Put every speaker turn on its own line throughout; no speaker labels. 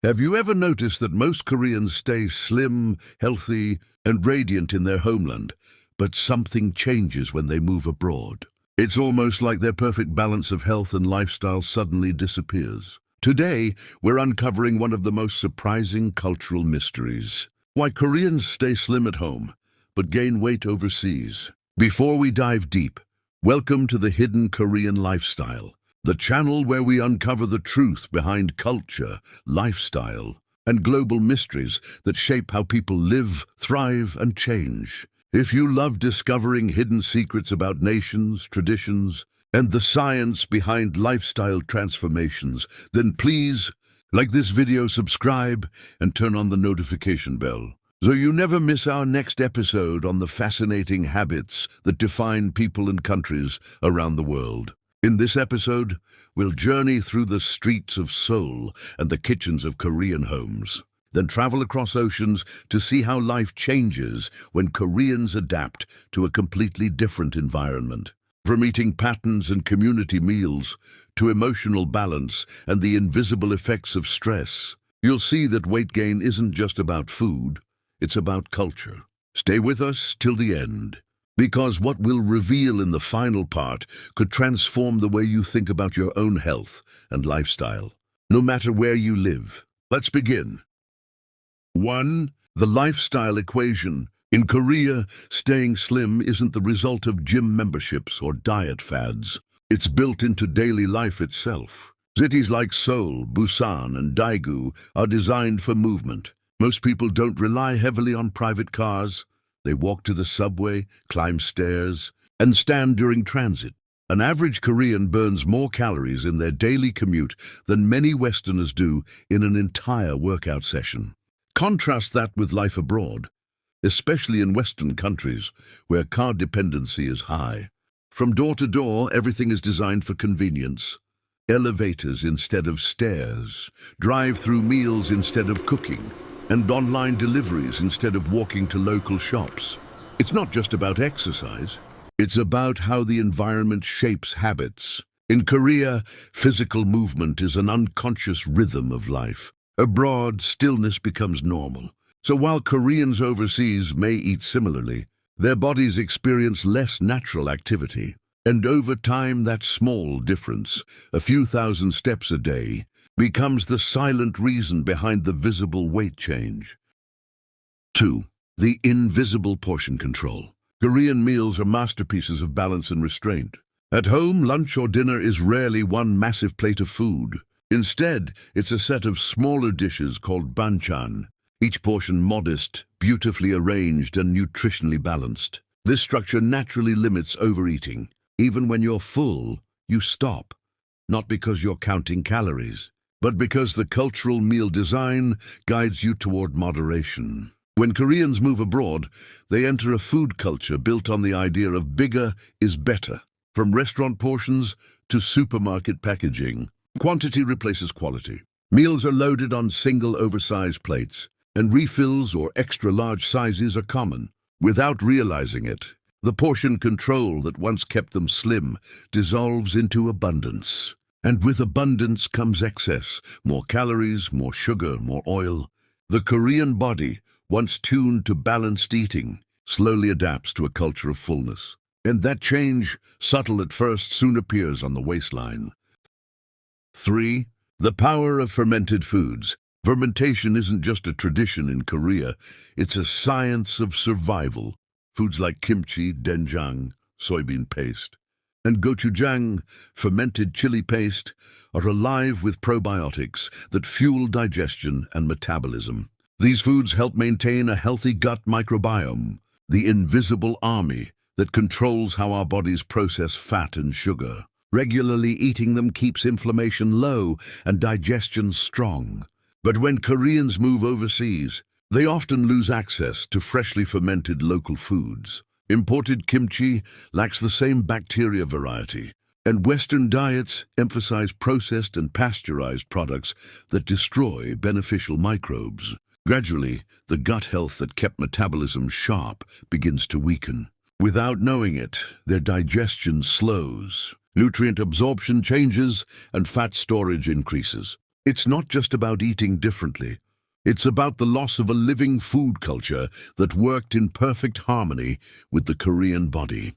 Have you ever noticed that most Koreans stay slim, healthy, and radiant in their homeland, but something changes when they move abroad? It's almost like their perfect balance of health and lifestyle suddenly disappears. Today, we're uncovering one of the most surprising cultural mysteries: why Koreans stay slim at home, but gain weight overseas. Before we dive deep, welcome to the Hidden Korean Lifestyle, the channel where we uncover the truth behind culture, lifestyle, and global mysteries that shape how people live, thrive, and change. If you love discovering hidden secrets about nations, traditions, and the science behind lifestyle transformations, then please like this video, subscribe, and turn on the notification bell, so you never miss our next episode on the fascinating habits that define people and countries around the world. In this episode, we'll journey through the streets of Seoul and the kitchens of Korean homes, then travel across oceans to see how life changes when Koreans adapt to a completely different environment. From eating patterns and community meals to emotional balance and the invisible effects of stress, you'll see that weight gain isn't just about food, it's about culture. Stay with us till the end, because what we'll reveal in the final part could transform the way you think about your own health and lifestyle, no matter where you live. Let's begin. 1. The lifestyle equation. In Korea, staying slim isn't the result of gym memberships or diet fads. It's built into daily life itself. Cities like Seoul, Busan, and Daegu are designed for movement. Most people don't rely heavily on private cars. They walk to the subway, climb stairs, and stand during transit. An average Korean burns more calories in their daily commute than many Westerners do in an entire workout session. Contrast that with life abroad, especially in Western countries where car dependency is high. From door to door, everything is designed for convenience. Elevators instead of stairs, drive-through meals instead of cooking, and online deliveries instead of walking to local shops. It's not just about exercise, it's about how the environment shapes habits. In Korea, physical movement is an unconscious rhythm of life. Abroad, stillness becomes normal. So while Koreans overseas may eat similarly, their bodies experience less natural activity. And over time, that small difference, a few thousand steps a day, becomes the silent reason behind the visible weight change. 2. The invisible portion control. Korean meals are masterpieces of balance and restraint. At home, lunch or dinner is rarely one massive plate of food. Instead, it's a set of smaller dishes called banchan, each portion modest, beautifully arranged, and nutritionally balanced. This structure naturally limits overeating. Even when you're full, you stop, not because you're counting calories, but because the cultural meal design guides you toward moderation. When Koreans move abroad, they enter a food culture built on the idea of bigger is better. From restaurant portions to supermarket packaging, quantity replaces quality. Meals are loaded on single oversized plates, and refills or extra large sizes are common. Without realizing it, the portion control that once kept them slim dissolves into abundance. And with abundance comes excess, more calories, more sugar, more oil. The Korean body, once tuned to balanced eating, slowly adapts to a culture of fullness. And that change, subtle at first, soon appears on the waistline. 3. The power of fermented foods. Fermentation isn't just a tradition in Korea, it's a science of survival. Foods like kimchi, doenjang, soybean paste, and gochujang, fermented chili paste, are alive with probiotics that fuel digestion and metabolism. These foods help maintain a healthy gut microbiome, the invisible army that controls how our bodies process fat and sugar. Regularly eating them keeps inflammation low and digestion strong. But when Koreans move overseas, they often lose access to freshly fermented local foods. Imported kimchi lacks the same bacteria variety, and Western diets emphasize processed and pasteurized products that destroy beneficial microbes. Gradually, the gut health that kept metabolism sharp begins to weaken. Without knowing it, their digestion slows, nutrient absorption changes, and fat storage increases. It's not just about eating differently. It's about the loss of a living food culture that worked in perfect harmony with the Korean body.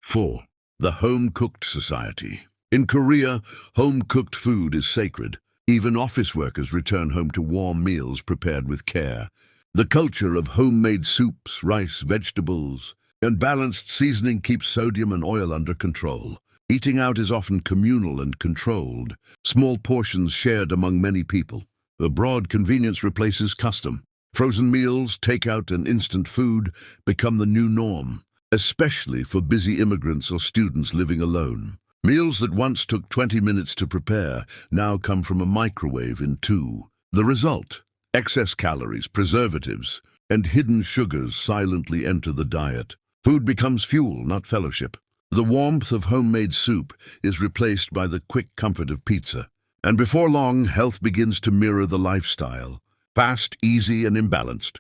4. The home-cooked society. In Korea, home-cooked food is sacred. Even office workers return home to warm meals prepared with care. The culture of homemade soups, rice, vegetables, and balanced seasoning keeps sodium and oil under control. Eating out is often communal and controlled, small portions shared among many people. Abroad, convenience replaces custom. Frozen meals, takeout, and instant food become the new norm, especially for busy immigrants or students living alone. Meals that once took 20 minutes to prepare now come from a microwave in 2. The result? Excess calories, preservatives, and hidden sugars silently enter the diet. Food becomes fuel, not fellowship. The warmth of homemade soup is replaced by the quick comfort of pizza. And before long, health begins to mirror the lifestyle. Fast, easy, and imbalanced.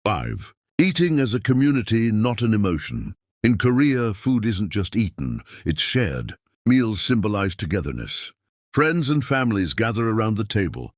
5. Eating as a community, not an emotion. In Korea, food isn't just eaten, it's shared. Meals symbolize togetherness. Friends and families gather around the table,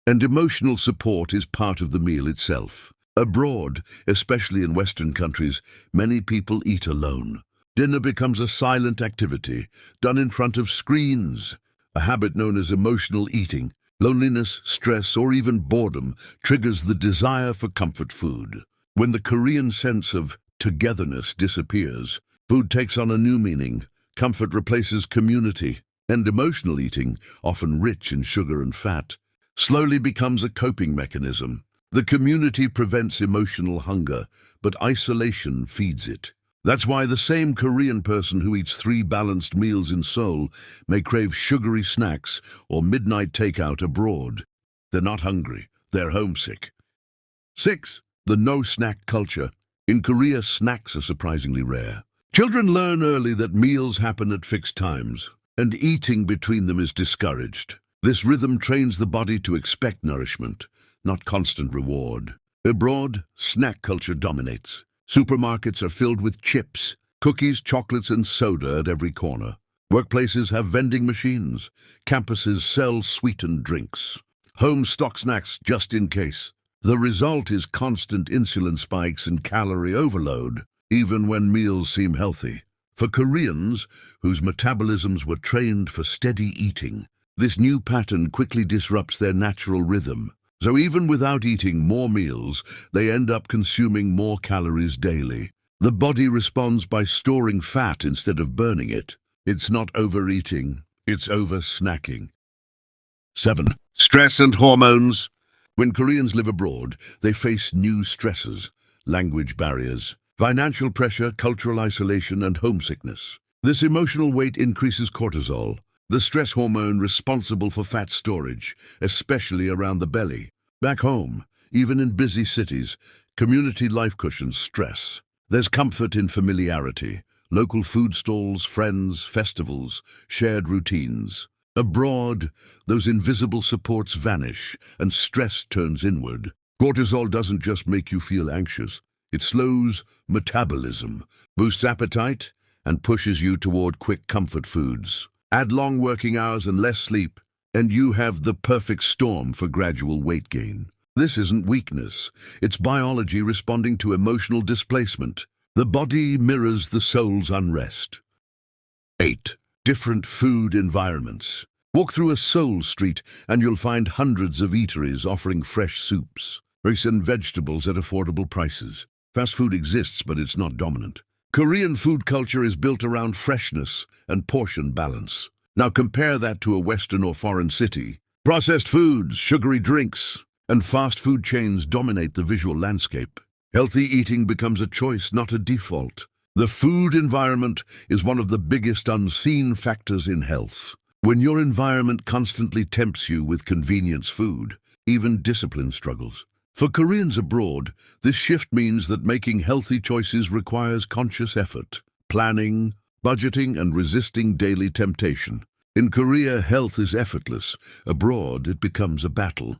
and emotional support is part of the meal itself. Abroad, especially in Western countries, many people eat alone. Dinner becomes a silent activity, done in front of screens, a habit known as emotional eating. Loneliness, stress, or even boredom triggers the desire for comfort food. When the Korean sense of togetherness disappears, food takes on a new meaning. Comfort replaces community, and emotional eating, often rich in sugar and fat, slowly becomes a coping mechanism. The community prevents emotional hunger, but isolation feeds it. That's why the same Korean person who eats 3 balanced meals in Seoul may crave sugary snacks or midnight takeout abroad. They're not hungry, they're homesick. 6. The no-snack culture. In Korea, snacks are surprisingly rare. Children learn early that meals happen at fixed times, and eating between them is discouraged. This rhythm trains the body to expect nourishment, not constant reward. Abroad, snack culture dominates. Supermarkets are filled with chips, cookies, chocolates, and soda at every corner. Workplaces have vending machines. Campuses sell sweetened drinks. Homes stock snacks just in case. The result is constant insulin spikes and calorie overload, even when meals seem healthy. For Koreans, whose metabolisms were trained for steady eating, this new pattern quickly disrupts their natural rhythm. So even without eating more meals, they end up consuming more calories daily. The body responds by storing fat instead of burning it. It's not overeating, it's over-snacking. 7. Stress and hormones. When Koreans live abroad, they face new stresses, language barriers, financial pressure, cultural isolation, and homesickness. This emotional weight increases cortisol, the stress hormone responsible for fat storage, especially around the belly. Back home, even in busy cities, community life cushions stress. There's comfort in familiarity, local food stalls, friends, festivals, shared routines. Abroad, those invisible supports vanish and stress turns inward. Cortisol doesn't just make you feel anxious. It slows metabolism, boosts appetite, and pushes you toward quick comfort foods. Add long working hours and less sleep, and you have the perfect storm for gradual weight gain. This isn't weakness. It's biology responding to emotional displacement. The body mirrors the soul's unrest. 8. Different food environments. Walk through a Seoul street and you'll find hundreds of eateries offering fresh soups, rice and vegetables at affordable prices. Fast food exists, but it's not dominant. Korean food culture is built around freshness and portion balance. Now compare that to a Western or foreign city. Processed foods, sugary drinks, and fast food chains dominate the visual landscape. Healthy eating becomes a choice, not a default. The food environment is one of the biggest unseen factors in health. When your environment constantly tempts you with convenience food, even discipline struggles. For Koreans abroad, this shift means that making healthy choices requires conscious effort, planning, budgeting, and resisting daily temptation. In Korea, health is effortless. Abroad, it becomes a battle.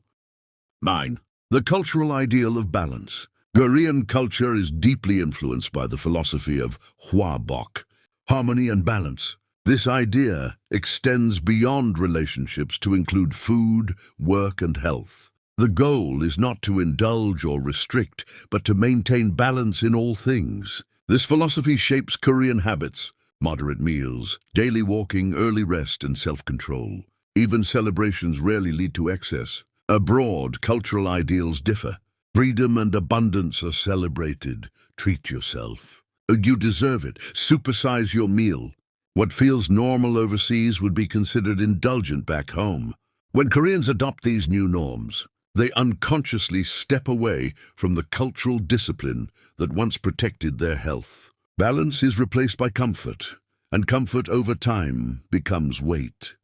9. The cultural ideal of balance. Korean culture is deeply influenced by the philosophy of hwa-bok, harmony and balance. This idea extends beyond relationships to include food, work, and health. The goal is not to indulge or restrict, but to maintain balance in all things. This philosophy shapes Korean habits, moderate meals, daily walking, early rest, and self-control. Even celebrations rarely lead to excess. Abroad, cultural ideals differ. Freedom and abundance are celebrated. Treat yourself. You deserve it. Supersize your meal. What feels normal overseas would be considered indulgent back home. When Koreans adopt these new norms, they unconsciously step away from the cultural discipline that once protected their health. Balance is replaced by comfort, and comfort over time becomes weight.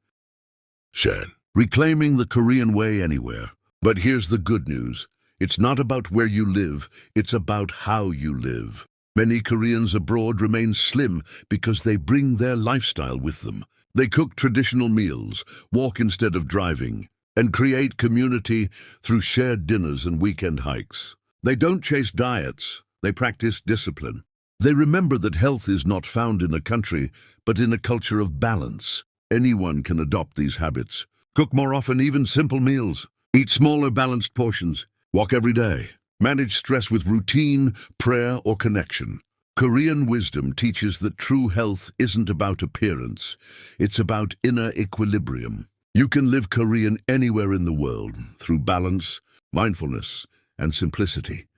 Reclaiming the Korean way anywhere. But here's the good news. It's not about where you live, it's about how you live. Many Koreans abroad remain slim because they bring their lifestyle with them. They cook traditional meals, walk instead of driving, and create community through shared dinners and weekend hikes. They don't chase diets, they practice discipline. They remember that health is not found in a country, but in a culture of balance. Anyone can adopt these habits. Cook more often, even simple meals. Eat smaller, balanced portions. Walk every day. Manage stress with routine, prayer, or connection. Korean wisdom teaches that true health isn't about appearance. It's about inner equilibrium. You can live Korean anywhere in the world through balance, mindfulness, and simplicity.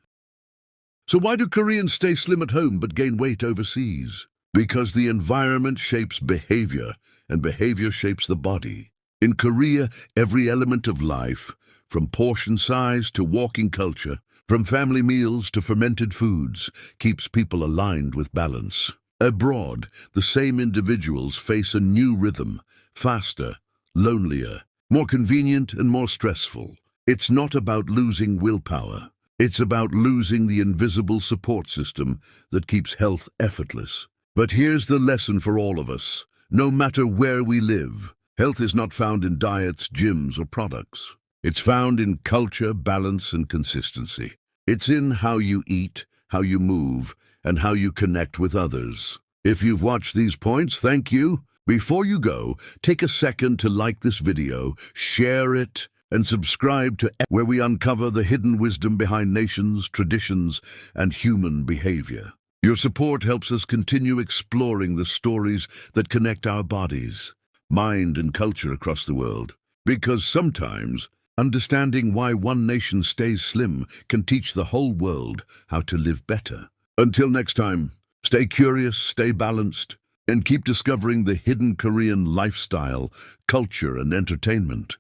So why do Koreans stay slim at home but gain weight overseas? Because the environment shapes behavior, and behavior shapes the body. In Korea, every element of life, from portion size to walking culture, from family meals to fermented foods, keeps people aligned with balance. Abroad, the same individuals face a new rhythm, faster, lonelier, more convenient and more stressful. It's not about losing willpower. It's about losing the invisible support system that keeps health effortless. But here's the lesson for all of us. No matter where we live, health is not found in diets, gyms, or products. It's found in culture, balance, and consistency. It's in how you eat, how you move, and how you connect with others. If you've watched these points, thank you. Before you go, take a second to like this video, share it, and subscribe to where we uncover the hidden wisdom behind nations, traditions, and human behavior. Your support helps us continue exploring the stories that connect our bodies, mind, and culture across the world. Because sometimes, understanding why one nation stays slim can teach the whole world how to live better. Until next time, stay curious, stay balanced, and keep discovering the hidden Korean lifestyle, culture, and entertainment.